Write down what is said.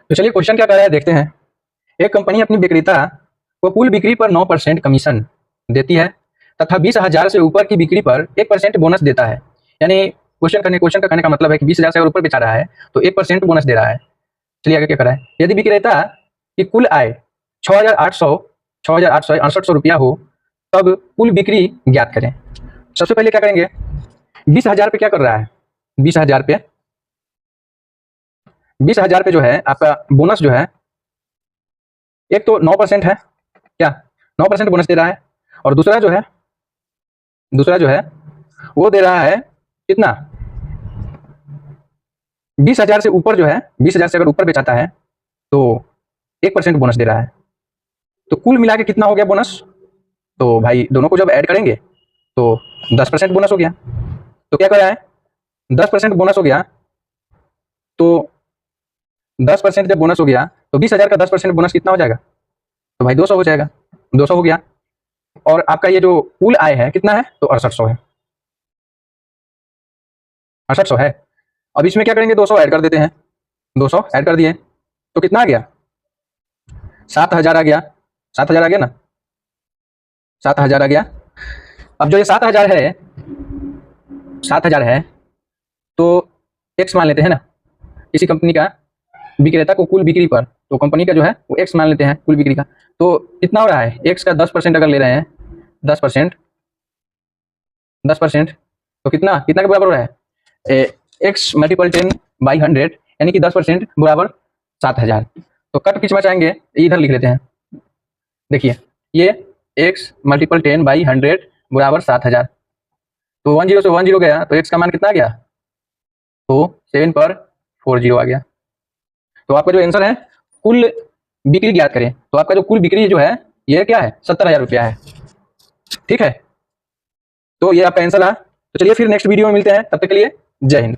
तो चलिए क्वेश्चन क्या कर रहा है देखते हैं। एक कंपनी अपनी विक्रेता को कुल बिक्री पर 9% कमीशन देती है तथा 20,000 से ऊपर की बिक्री पर 1% बोनस देता है। यानी क्वेश्चन का कहने का मतलब है कि 20,000 से अगर ऊपर बेचा रहा है तो 1% बोनस दे रहा है। चलिए आगे क्या कर रहा है। यदि विक्रेता की कुल आय 6,868 रुपया हो तब कुल बिक्री ज्ञात करें। सबसे पहले क्या करेंगे, 20,000 पे क्या कर रहा है, 20,000 पे 20,000 पे जो है आपका बोनस जो है, एक तो 9% है, क्या 9% बोनस दे रहा है, और दूसरा जो है वो दे रहा है कितना, 20,000 से ऊपर जो है, 20,000 से अगर ऊपर बेचाता है तो 1% बोनस दे रहा है। तो कुल मिला के कितना हो गया बोनस, तो भाई दोनों को जब ऐड करेंगे तो 10% बोनस हो गया। तो क्या कर रहा है, 10% बोनस हो गया, तो 10% जब बोनस हो गया तो 20,000 का 10% बोनस कितना हो जाएगा, तो भाई 200 हो जाएगा, 200 हो गया। और आपका ये जो कुल आय है कितना है, तो 6800 है, 6800 है। अब इसमें क्या करेंगे, 200 ऐड कर देते हैं, 200 ऐड कर दिए तो कितना आ गया, 7,000 आ गया, 7,000 आ गया ना, 7,000 आ गया। अब जो ये 7,000 है तो एक्स मान लेते हैं ना, किसी कंपनी का विक्रेता को कुल बिक्री पर, तो कंपनी का जो है वो एक्स मान लेते हैं कुल बिक्री का, तो कितना हो रहा है, एक्स का 10% अगर ले रहे हैं, 10% तो कितना कितना के बराबर हो रहा है, एक्स मल्टीपल 10/100 यानी कि 10% बराबर 7,000। तो कट किस में चाहेंगे, इधर लिख लेते हैं। देखिए ये एक्स मल्टीपल 10/100 बराबर 7,000, तो 10 से 10 गया तो एक्स का मान कितना आ गया, तो 7 पर 40 आ गया। तो आपका जो आंसर है कुल बिक्री ज्ञात करें, तो आपका जो कुल बिक्री जो है ये क्या है, 70,000 रुपया है। ठीक है, तो ये आपका आंसर है। तो चलिए फिर नेक्स्ट वीडियो में मिलते हैं, तब तक के लिए जय हिंद।